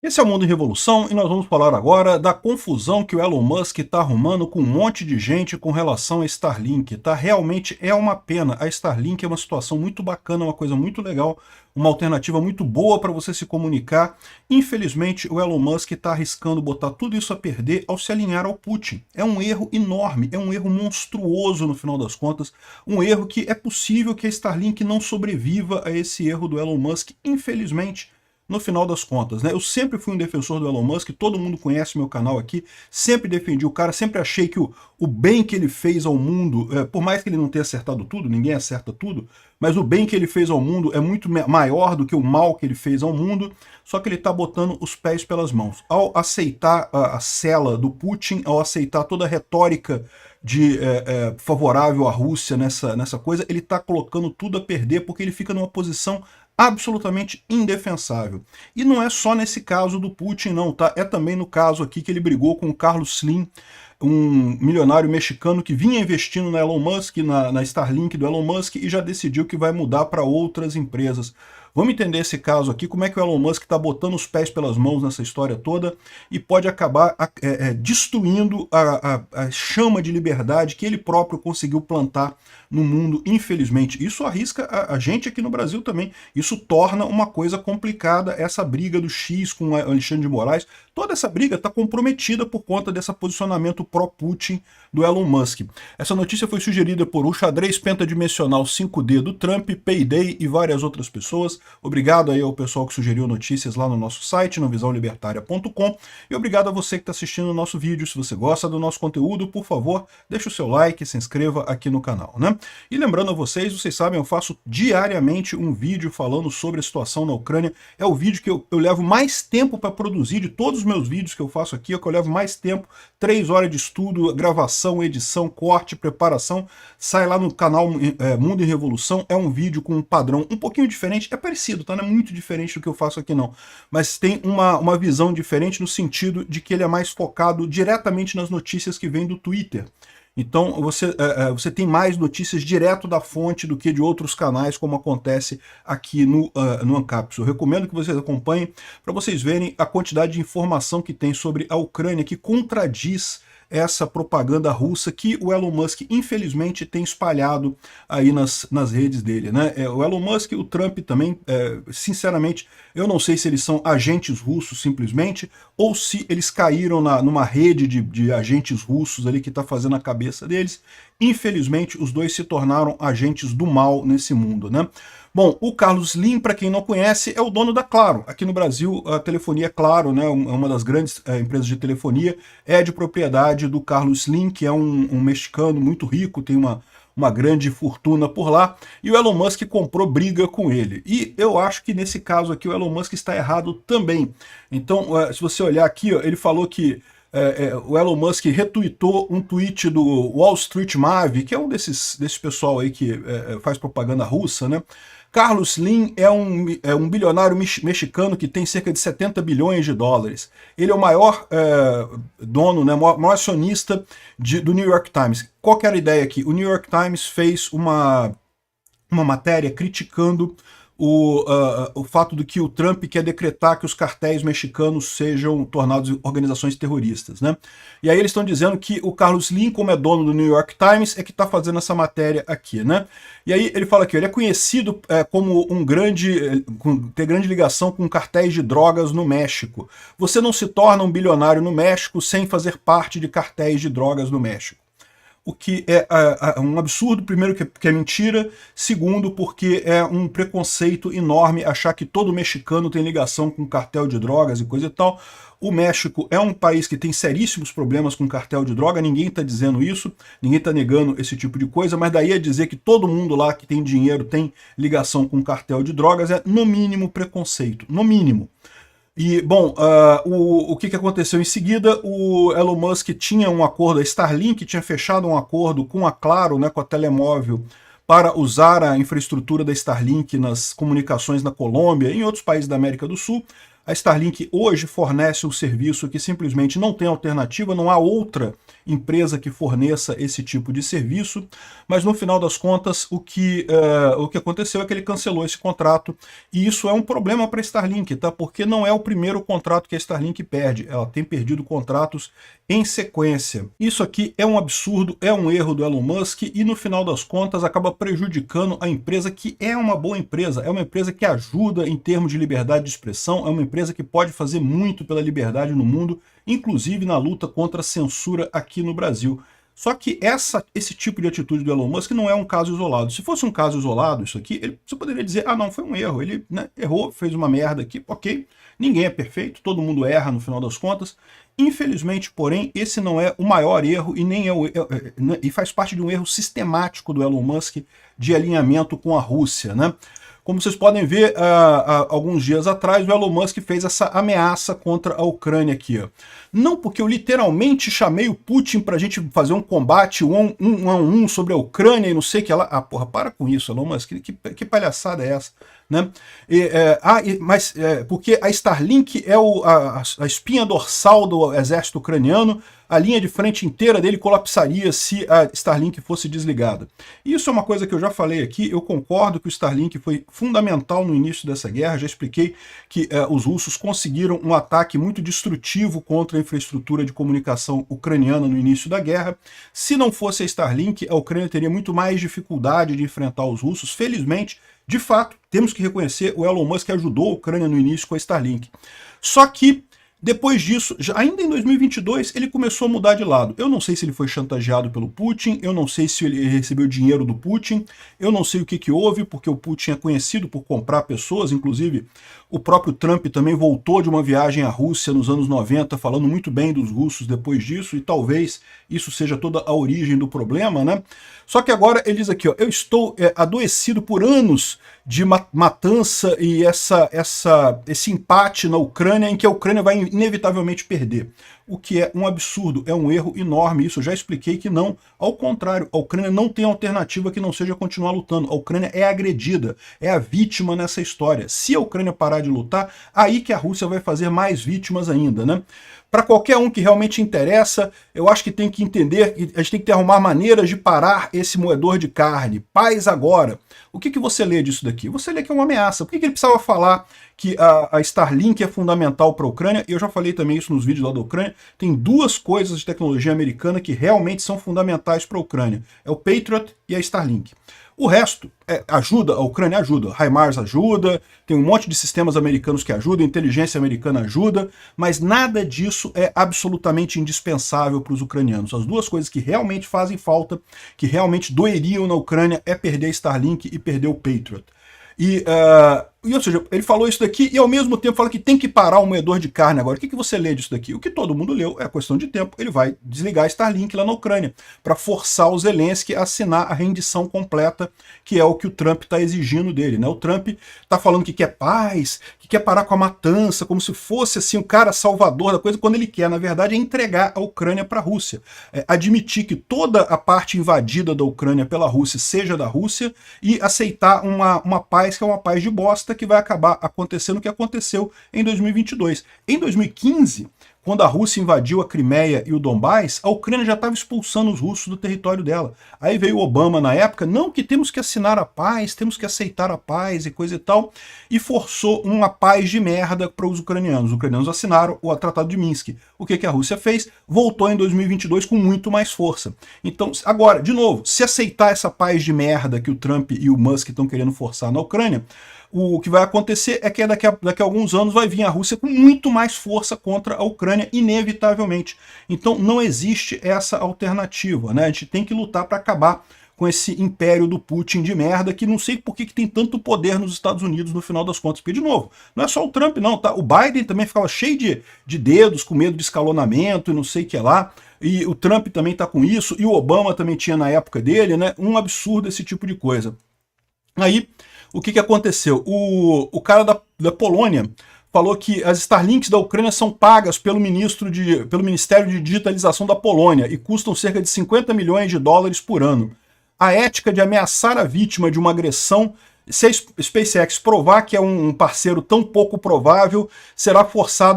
Esse é o Mundo em Revolução e nós vamos falar agora da confusão que o Elon Musk está arrumando com um monte de gente com relação a Starlink, tá? Realmente é uma pena. A Starlink é uma situação muito bacana, uma coisa muito legal, uma alternativa muito boa para você se comunicar. Infelizmente, o Elon Musk está arriscando botar tudo isso a perder ao se alinhar ao Putin. É um erro enorme, é um erro monstruoso no final das contas, um erro que é possível que a Starlink não sobreviva a esse erro do Elon Musk, infelizmente. No final das contas, né? Eu sempre fui um defensor do Elon Musk, todo mundo conhece meu canal aqui, sempre defendi o cara, sempre achei que o bem que ele fez ao mundo, por mais que ele não tenha acertado tudo, ninguém acerta tudo, mas o bem que ele fez ao mundo é muito maior do que o mal que ele fez ao mundo, só que ele está botando os pés pelas mãos. Ao aceitar a cela do Putin, ao aceitar toda a retórica favorável à Rússia nessa coisa, ele está colocando tudo a perder porque ele fica numa posição absolutamente indefensável. E não é só nesse caso do Putin, não, tá? É também no caso aqui que ele brigou com o Carlos Slim, um milionário mexicano que vinha investindo na Elon Musk, na Starlink do Elon Musk, e já decidiu que vai mudar para outras empresas. Vamos entender esse caso aqui, como é que o Elon Musk está botando os pés pelas mãos nessa história toda e pode acabar destruindo a chama de liberdade que ele próprio conseguiu plantar no mundo, infelizmente. Isso arrisca a gente aqui no Brasil também. Isso torna uma coisa complicada, essa briga do X com o Alexandre de Moraes. Toda essa briga está comprometida por conta desse posicionamento pró-Putin do Elon Musk. Essa notícia foi sugerida por o xadrez pentadimensional 5D do Trump, Payday e várias outras pessoas. Obrigado aí ao pessoal que sugeriu notícias lá no nosso site, no visãolibertaria.com, e obrigado a você que está assistindo o nosso vídeo. Se você gosta do nosso conteúdo, por favor, deixe o seu like e se inscreva aqui no canal, né? E lembrando a vocês, vocês sabem, eu faço diariamente um vídeo falando sobre a situação na Ucrânia. É o vídeo que eu levo mais tempo para produzir, de todos os meus vídeos que eu faço aqui, é o que eu levo mais tempo, 3 horas de estudo, gravação, edição, corte, preparação, sai lá no canal Mundo em Revolução. É um vídeo com um padrão um pouquinho diferente, é parecido, tá? Não é muito diferente do que eu faço aqui não, mas tem uma visão diferente no sentido de que ele é mais focado diretamente nas notícias que vêm do Twitter. Então você tem mais notícias direto da fonte do que de outros canais, como acontece aqui no Ancapsu. Eu recomendo que vocês acompanhem para vocês verem a quantidade de informação que tem sobre a Ucrânia, que contradiz essa propaganda russa que o Elon Musk, infelizmente, tem espalhado aí nas redes dele, né? O Elon Musk e o Trump também, sinceramente, eu não sei se eles são agentes russos simplesmente, ou se eles caíram numa rede de agentes russos ali que está fazendo a cabeça deles. Infelizmente, os dois se tornaram agentes do mal nesse mundo, né? Bom, o Carlos Slim, para quem não conhece, é o dono da Claro. Aqui no Brasil, a telefonia Claro, né, uma das grandes empresas de telefonia, é de propriedade do Carlos Slim, que é um mexicano muito rico, tem uma grande fortuna por lá, e o Elon Musk comprou briga com ele. E eu acho que nesse caso aqui o Elon Musk está errado também. Então, se você olhar aqui, ó, ele falou que o Elon Musk retweetou um tweet do Wall Street Mavi, que é um desse pessoal aí que faz propaganda russa, né? Carlos Slim é um bilionário mexicano que tem cerca de 70 bilhões de dólares. Ele é o maior dono, né, maior acionista do New York Times. Qual que era a ideia aqui? O New York Times fez uma matéria criticando o fato de que o Trump quer decretar que os cartéis mexicanos sejam tornados organizações terroristas, né? E aí eles estão dizendo que o Carlos Slim, como é dono do New York Times, é que está fazendo essa matéria aqui, né? E aí ele fala que ele é conhecido como ter grande ligação com cartéis de drogas no México. Você não se torna um bilionário no México sem fazer parte de cartéis de drogas no México. O que é um absurdo, primeiro que é mentira, segundo porque é um preconceito enorme achar que todo mexicano tem ligação com cartel de drogas e coisa e tal. O México é um país que tem seríssimos problemas com cartel de droga, ninguém está dizendo isso, ninguém está negando esse tipo de coisa, mas daí a dizer que todo mundo lá que tem dinheiro tem ligação com cartel de drogas é, no mínimo, preconceito, no mínimo. E, bom, o que aconteceu em seguida? O Elon Musk tinha um acordo, a Starlink tinha fechado um acordo com a Claro, né, com a telemóvel, para usar a infraestrutura da Starlink nas comunicações na Colômbia e em outros países da América do Sul. A Starlink hoje fornece um serviço que simplesmente não tem alternativa, não há outra empresa que forneça esse tipo de serviço, mas no final das contas o que aconteceu é que ele cancelou esse contrato, e isso é um problema para a Starlink, tá? Porque não é o primeiro contrato que a Starlink perde, ela tem perdido contratos em sequência. Isso aqui é um absurdo, é um erro do Elon Musk, e no final das contas acaba prejudicando a empresa, que é uma boa empresa, é uma empresa que ajuda em termos de liberdade de expressão, é uma empresa que pode fazer muito pela liberdade no mundo, inclusive na luta contra a censura aqui no Brasil. Só que esse tipo de atitude do Elon Musk não é um caso isolado. Se fosse um caso isolado, isso aqui, você poderia dizer, ah não, foi um erro, ele, né, errou, fez uma merda aqui, ok, ninguém é perfeito, todo mundo erra no final das contas. Infelizmente, porém, esse não é o maior erro e nem e faz parte de um erro sistemático do Elon Musk de alinhamento com a Rússia, né? Como vocês podem ver, alguns dias atrás, o Elon Musk fez essa ameaça contra a Ucrânia aqui. Ó. Não porque eu literalmente chamei o Putin para a gente fazer um combate um a um sobre a Ucrânia e não sei o que lá. Ah, porra, para com isso, Elon Musk. Que palhaçada é essa? Né? Porque a Starlink é a espinha dorsal do exército ucraniano, a linha de frente inteira dele colapsaria se a Starlink fosse desligada. Isso é uma coisa que eu já falei aqui, eu concordo que o Starlink foi fundamental no início dessa guerra, já expliquei que os russos conseguiram um ataque muito destrutivo contra a infraestrutura de comunicação ucraniana no início da guerra. Se não fosse a Starlink, a Ucrânia teria muito mais dificuldade de enfrentar os russos. Felizmente, de fato, temos que reconhecer, o Elon Musk ajudou a Ucrânia no início com a Starlink. Só que, depois disso, ainda em 2022, ele começou a mudar de lado. Eu não sei se ele foi chantageado pelo Putin, eu não sei se ele recebeu dinheiro do Putin, eu não sei o que houve, porque o Putin é conhecido por comprar pessoas, inclusive o próprio Trump também voltou de uma viagem à Rússia nos anos 90, falando muito bem dos russos depois disso, e talvez isso seja toda a origem do problema, né? Só que agora ele diz aqui, ó, eu estou adoecido por anos de matança e esse empate na Ucrânia, em que a Ucrânia vai inevitavelmente perder. O que é um absurdo, é um erro enorme, isso eu já expliquei que não. Ao contrário, a Ucrânia não tem alternativa que não seja continuar lutando. A Ucrânia é agredida, é a vítima nessa história. Se a Ucrânia parar de lutar, aí que a Rússia vai fazer mais vítimas ainda, né? Para qualquer um que realmente interessa, eu acho que tem que entender, a gente tem que arrumar maneiras de parar esse moedor de carne. Paz agora. O que você lê disso daqui? Você lê que é uma ameaça. Por que ele precisava falar que a Starlink é fundamental para a Ucrânia? Eu já falei também isso nos vídeos lá da Ucrânia. Tem duas coisas de tecnologia americana que realmente são fundamentais para a Ucrânia. É o Patriot e a Starlink. O resto ajuda, a Ucrânia ajuda, HIMARS ajuda, tem um monte de sistemas americanos que ajudam, inteligência americana ajuda, mas nada disso é absolutamente indispensável para os ucranianos. As duas coisas que realmente fazem falta, que realmente doeriam na Ucrânia, é perder a Starlink e perder o Patriot. Ou seja, ele falou isso daqui e ao mesmo tempo fala que tem que parar o moedor de carne agora. O que você lê disso daqui? O que todo mundo leu é questão de tempo. Ele vai desligar a Starlink lá na Ucrânia para forçar o Zelensky a assinar a rendição completa, que é o que o Trump está exigindo dele, né? O Trump está falando que quer paz, que quer parar com a matança, como se fosse assim o cara salvador da coisa, quando ele quer, na verdade, é entregar a Ucrânia para a Rússia. Admitir que toda a parte invadida da Ucrânia pela Rússia seja da Rússia e aceitar uma paz que é uma paz de bosta, que vai acabar acontecendo o que aconteceu em 2022. Em 2015, quando a Rússia invadiu a Crimeia e o Donbás, a Ucrânia já estava expulsando os russos do território dela. Aí veio o Obama na época, não, que temos que assinar a paz, temos que aceitar a paz e coisa e tal, e forçou uma paz de merda para os ucranianos. Os ucranianos assinaram o Tratado de Minsk. O que a Rússia fez? Voltou em 2022 com muito mais força. Então, agora, de novo, se aceitar essa paz de merda que o Trump e o Musk estão querendo forçar na Ucrânia, o que vai acontecer é que daqui a alguns anos vai vir a Rússia com muito mais força contra a Ucrânia, inevitavelmente. Então não existe essa alternativa, né? A gente tem que lutar para acabar com esse império do Putin de merda, que não sei por que tem tanto poder nos Estados Unidos no final das contas. Porque, de novo, não é só o Trump não, tá? O Biden também ficava cheio de dedos, com medo de escalonamento e não sei o que lá. E o Trump também tá com isso, e o Obama também tinha na época dele, né? Um absurdo esse tipo de coisa. Aí, o que aconteceu? O cara da Polônia falou que as Starlinks da Ucrânia são pagas pelo Ministério de Digitalização da Polônia e custam cerca de 50 milhões de dólares por ano. A ética de ameaçar a vítima de uma agressão Se a SpaceX provar que é um parceiro tão pouco provável,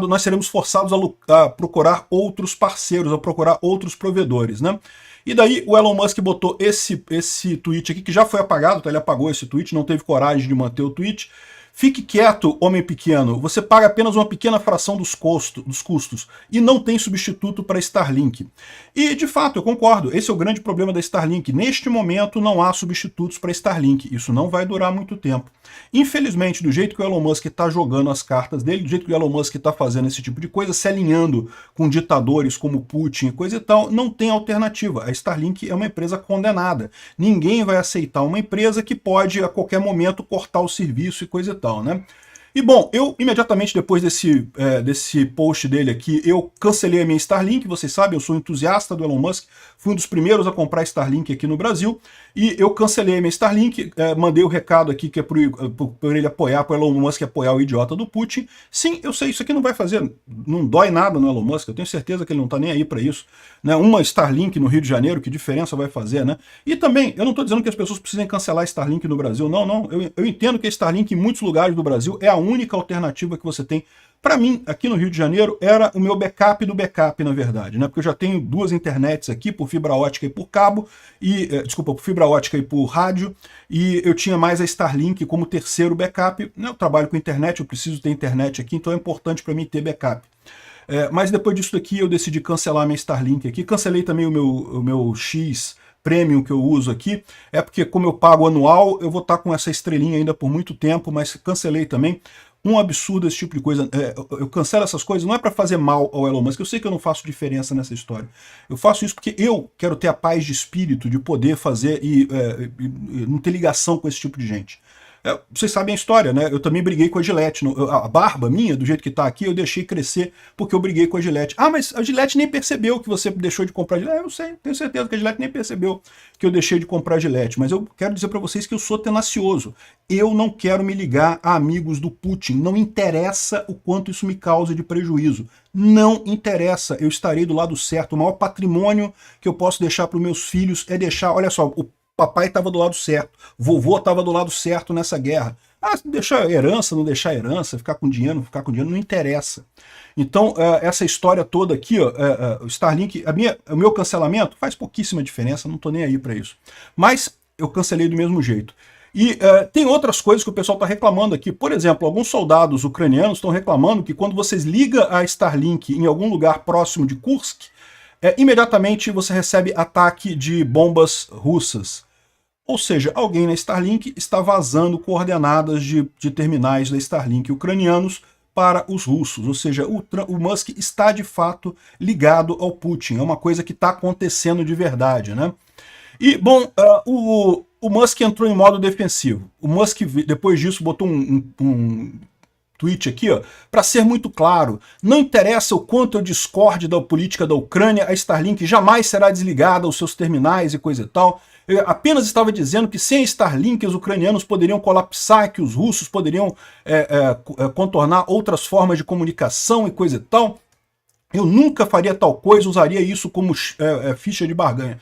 nós seremos forçados a procurar outros parceiros, a procurar outros provedores, né? E daí o Elon Musk botou esse tweet aqui, que já foi apagado, tá? Ele apagou esse tweet, não teve coragem de manter o tweet. Fique quieto, homem pequeno, você paga apenas uma pequena fração dos custos e não tem substituto para Starlink. E, de fato, eu concordo, esse é o grande problema da Starlink. Neste momento não há substitutos para Starlink, isso não vai durar muito tempo. Infelizmente, do jeito que o Elon Musk está jogando as cartas dele, do jeito que o Elon Musk está fazendo esse tipo de coisa, se alinhando com ditadores como Putin e coisa e tal, não tem alternativa. A Starlink é uma empresa condenada. Ninguém vai aceitar uma empresa que pode, a qualquer momento, cortar o serviço e coisa e tal. Né? E bom, eu imediatamente depois desse post dele aqui, eu cancelei a minha Starlink, vocês sabem, eu sou entusiasta do Elon Musk, fui um dos primeiros a comprar Starlink aqui no Brasil, e eu cancelei a minha Starlink, mandei o recado aqui que é por ele apoiar, para o Elon Musk apoiar o idiota do Putin. Sim, eu sei, isso aqui não vai fazer, não dói nada no Elon Musk, eu tenho certeza que ele não está nem aí para isso. Né? Uma Starlink no Rio de Janeiro, que diferença vai fazer, né? E também, eu não estou dizendo que as pessoas precisem cancelar a Starlink no Brasil, não, eu entendo que a Starlink em muitos lugares do Brasil é a única alternativa que você tem. Para mim, aqui no Rio de Janeiro, era o meu backup do backup, na verdade, né? Porque eu já tenho duas internets aqui, por fibra ótica e por cabo, desculpa, por fibra ótica e por rádio, e eu tinha mais a Starlink como terceiro backup. Eu trabalho com internet, eu preciso ter internet aqui, então é importante para mim ter backup. Mas depois disso daqui, eu decidi cancelar minha Starlink aqui, cancelei também o meu X Premium que eu uso aqui, porque como eu pago anual, eu vou estar com essa estrelinha ainda por muito tempo, mas cancelei também. Um absurdo esse tipo de coisa. Eu cancelo essas coisas, não é para fazer mal ao Elon Musk, eu sei que eu não faço diferença nessa história. Eu faço isso porque eu quero ter a paz de espírito de poder fazer e não ter ligação com esse tipo de gente. Vocês sabem a história, né? Eu também briguei com a Gillette. A barba minha, do jeito que tá aqui, eu deixei crescer porque eu briguei com a Gillette. Ah, mas a Gillette nem percebeu que você deixou de comprar a Gillette. Eu sei, tenho certeza que a Gillette nem percebeu que eu deixei de comprar a Gillette. Mas eu quero dizer para vocês que eu sou tenacioso. Eu não quero me ligar a amigos do Putin. Não interessa o quanto isso me causa de prejuízo. Não interessa, eu estarei do lado certo. O maior patrimônio que eu posso deixar para os meus filhos é deixar, olha só, o papai estava do lado certo, vovô estava do lado certo nessa guerra. Deixar herança, não deixar herança, ficar com dinheiro, não ficar com dinheiro, não interessa. Então, essa história toda aqui, o Starlink, o meu cancelamento faz pouquíssima diferença, não estou nem aí para isso. Mas eu cancelei do mesmo jeito. E tem outras coisas que o pessoal está reclamando aqui. Por exemplo, alguns soldados ucranianos estão reclamando que quando vocês ligam a Starlink em algum lugar próximo de Kursk, imediatamente você recebe ataque de bombas russas. Ou seja, alguém na Starlink está vazando coordenadas de terminais da Starlink ucranianos para os russos. Ou seja, o Musk está de fato ligado ao Putin. É uma coisa que está acontecendo de verdade, né? E, bom, o Musk entrou em modo defensivo. O Musk, depois disso, botou um tweet aqui, para ser muito claro, não interessa o quanto eu discorde da política da Ucrânia, a Starlink jamais será desligada aos seus terminais e coisa e tal. Eu apenas estava dizendo que sem a Starlink os ucranianos poderiam colapsar, que os russos poderiam contornar outras formas de comunicação e coisa e tal. Eu nunca faria tal coisa, usaria isso como ficha de barganha.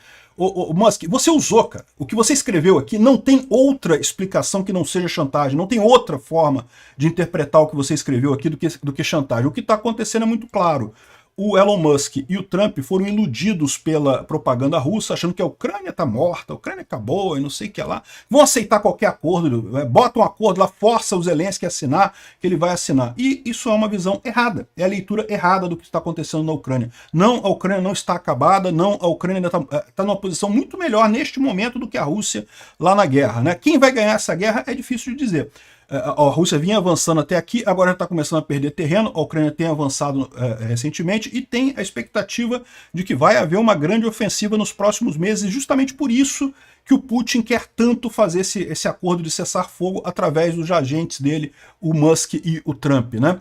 Musk, você usou, cara. O que você escreveu aqui não tem outra explicação que não seja chantagem, não tem outra forma de interpretar o que você escreveu aqui do que chantagem. O que está acontecendo é muito claro. O Elon Musk e o Trump foram iludidos pela propaganda russa, achando que a Ucrânia está morta, a Ucrânia acabou e não sei o que lá. Vão aceitar qualquer acordo, bota um acordo lá, força o Zelensky a assinar, que ele vai assinar. E isso é uma visão errada, é a leitura errada do que está acontecendo na Ucrânia. Não, a Ucrânia não está acabada, não, a Ucrânia ainda está numa posição muito melhor neste momento do que a Rússia lá na guerra. Né? Quem vai ganhar essa guerra é difícil de dizer. A Rússia vinha avançando até aqui, agora já está começando a perder terreno, a Ucrânia tem avançado recentemente e tem a expectativa de que vai haver uma grande ofensiva nos próximos meses, justamente por isso que o Putin quer tanto fazer esse acordo de cessar-fogo através dos agentes dele, o Musk e o Trump, né?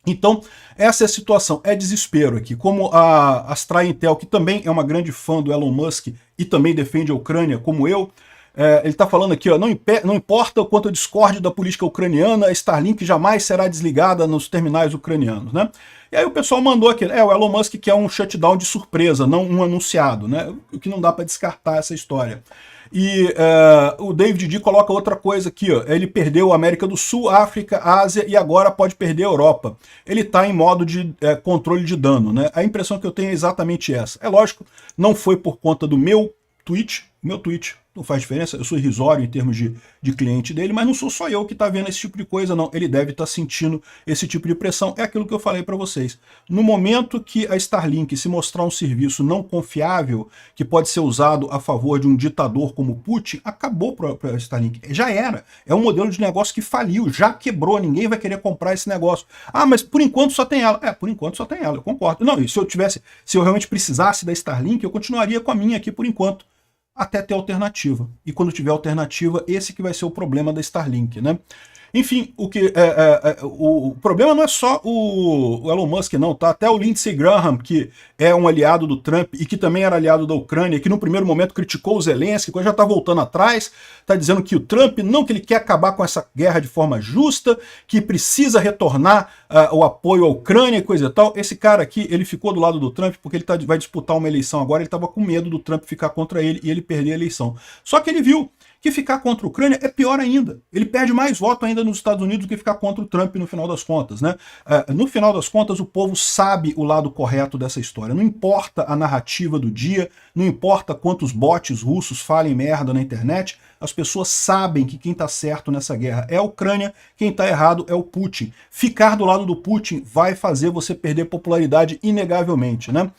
Então, essa é a situação, é desespero aqui. Como a Astra Intel, que também é uma grande fã do Elon Musk e também defende a Ucrânia, como eu, ele está falando aqui, não importa o quanto eu discorde da política ucraniana, a Starlink jamais será desligada nos terminais ucranianos, né? E aí o pessoal mandou aqui, o Elon Musk quer um shutdown de surpresa, não um anunciado, né? O que não dá para descartar essa história. E o David D coloca outra coisa aqui, ó. Ele perdeu a América do Sul, África, Ásia e agora pode perder a Europa. Ele está em modo de controle de dano, né? A impressão que eu tenho é exatamente essa. É lógico, não foi por conta do meu tweet, não faz diferença, eu sou irrisório em termos de cliente dele, mas não sou só eu que está vendo esse tipo de coisa, não. Ele deve estar sentindo esse tipo de pressão. É aquilo que eu falei para vocês. No momento que a Starlink se mostrar um serviço não confiável, que pode ser usado a favor de um ditador como Putin, acabou para a Starlink. Já era. É um modelo de negócio que faliu, já quebrou, ninguém vai querer comprar esse negócio. Ah, mas por enquanto só tem ela. Por enquanto só tem ela, eu concordo. Não, e se eu realmente precisasse da Starlink, eu continuaria com a minha aqui por enquanto, até ter alternativa. E quando tiver alternativa, esse que vai ser o problema da Starlink, né? Enfim, o problema não é só o Elon Musk, não, tá? Até o Lindsey Graham, que é um aliado do Trump e que também era aliado da Ucrânia, que no primeiro momento criticou o Zelensky, que já tá voltando atrás, tá dizendo que o Trump, não, que ele quer acabar com essa guerra de forma justa, que precisa retornar o apoio à Ucrânia e coisa e tal. Esse cara aqui, ele ficou do lado do Trump porque ele vai disputar uma eleição agora, ele tava com medo do Trump ficar contra ele e ele perder a eleição. Só que ele viu que ficar contra a Ucrânia é pior ainda. Ele perde mais voto ainda nos Estados Unidos do que ficar contra o Trump no final das contas, né? No final das contas, o povo sabe o lado correto dessa história. Não importa a narrativa do dia, não importa quantos bots russos falem merda na internet, as pessoas sabem que quem está certo nessa guerra é a Ucrânia, quem está errado é o Putin. Ficar do lado do Putin vai fazer você perder popularidade inegavelmente, né?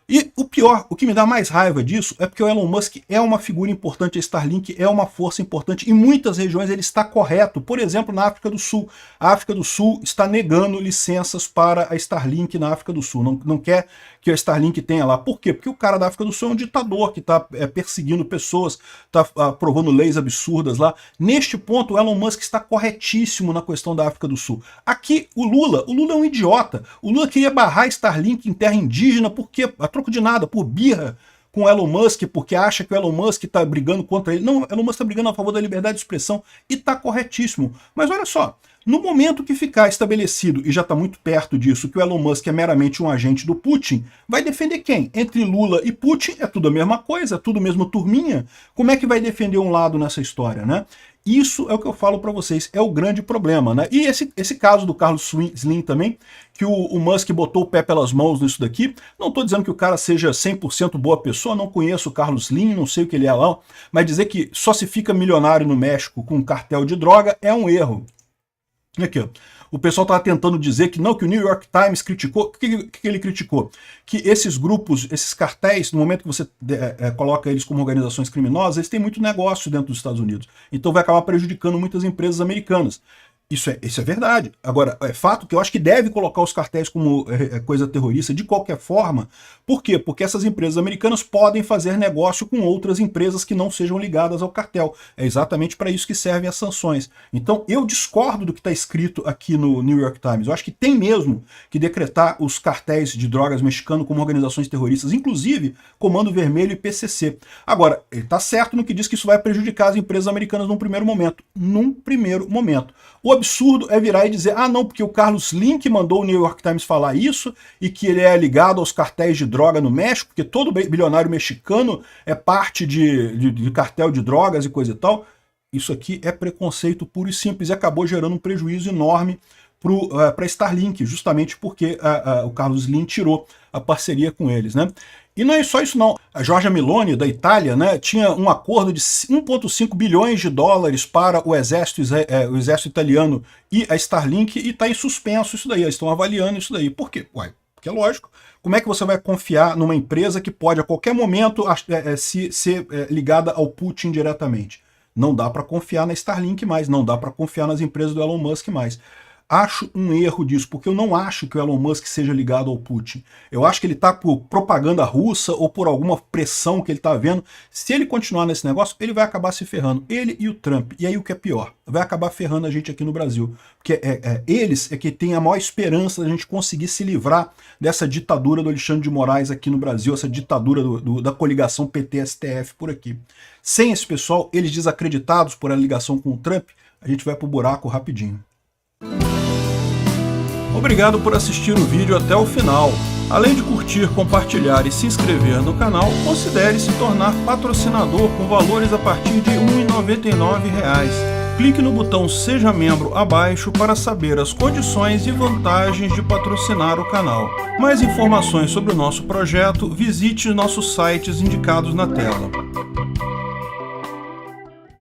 E o pior, o que me dá mais raiva disso é porque o Elon Musk é uma figura importante, a Starlink é uma força importante, em muitas regiões ele está correto. Por exemplo, na África do Sul. A África do Sul está negando licenças para a Starlink na África do Sul. Não quer que a Starlink tenha lá. Por quê? Porque o cara da África do Sul é um ditador que está perseguindo pessoas, está aprovando leis absurdas lá. Neste ponto, o Elon Musk está corretíssimo na questão da África do Sul. Aqui, o Lula é um idiota. O Lula queria barrar a Starlink em terra indígena, porque a troco de nada, por birra com o Elon Musk, porque acha que o Elon Musk está brigando contra ele. Não, o Elon Musk está brigando a favor da liberdade de expressão e está corretíssimo. Mas olha só, no momento que ficar estabelecido, e já está muito perto disso, que o Elon Musk é meramente um agente do Putin, vai defender quem? Entre Lula e Putin é tudo a mesma coisa, é tudo mesmo turminha. Como é que vai defender um lado nessa história, né? Isso é o que eu falo para vocês, é o grande problema, né? E esse caso do Carlos Slim também, que o Musk botou o pé pelas mãos nisso daqui, não estou dizendo que o cara seja 100% boa pessoa, não conheço o Carlos Slim, não sei o que ele é lá, mas dizer que só se fica milionário no México com um cartel de droga é um erro. Aqui, ó. O pessoal estava tentando dizer que não, que o New York Times criticou. O que ele criticou? Que esses grupos, esses cartéis, no momento que você coloca eles como organizações criminosas, eles têm muito negócio dentro dos Estados Unidos. Então vai acabar prejudicando muitas empresas americanas. Isso é verdade. Agora, é fato que eu acho que deve colocar os cartéis como coisa terrorista de qualquer forma. Por quê? Porque essas empresas americanas podem fazer negócio com outras empresas que não sejam ligadas ao cartel. É exatamente para isso que servem as sanções. Então, eu discordo do que está escrito aqui no New York Times. Eu acho que tem mesmo que decretar os cartéis de drogas mexicanos como organizações terroristas, inclusive Comando Vermelho e PCC. Agora, ele está certo no que diz que isso vai prejudicar as empresas americanas num primeiro momento. Num primeiro momento. O absurdo é virar e dizer, ah não, porque o Carlos Slim mandou o New York Times falar isso, e que ele é ligado aos cartéis de droga no México, porque todo bilionário mexicano é parte de cartel de drogas e coisa e tal. Isso aqui é preconceito puro e simples, e acabou gerando um prejuízo enorme para a Starlink, justamente porque o Carlos Slim tirou a parceria com eles, né? E não é só isso não. A Giorgia Meloni, da Itália, né, tinha um acordo de 1,5 bilhões de dólares para o exército italiano e a Starlink, e está em suspenso isso daí. Eles estão avaliando isso daí. Por quê? Uai, porque é lógico. Como é que você vai confiar numa empresa que pode a qualquer momento ser ligada ao Putin diretamente? Não dá para confiar na Starlink mais, não dá para confiar nas empresas do Elon Musk mais. Acho um erro disso, porque eu não acho que o Elon Musk seja ligado ao Putin. Eu acho que ele está por propaganda russa ou por alguma pressão que ele está vendo. Se ele continuar nesse negócio, ele vai acabar se ferrando. Ele e o Trump. E aí o que é pior? Vai acabar ferrando a gente aqui no Brasil. Porque eles é que têm a maior esperança da gente conseguir se livrar dessa ditadura do Alexandre de Moraes aqui no Brasil, essa ditadura da coligação PT-STF por aqui. Sem esse pessoal, eles desacreditados por a ligação com o Trump, a gente vai pro buraco rapidinho. Obrigado por assistir o vídeo até o final. Além de curtir, compartilhar e se inscrever no canal, considere se tornar patrocinador com valores a partir de R$ 1,99. Clique no botão Seja Membro abaixo para saber as condições e vantagens de patrocinar o canal. Mais informações sobre o nosso projeto, visite nossos sites indicados na tela.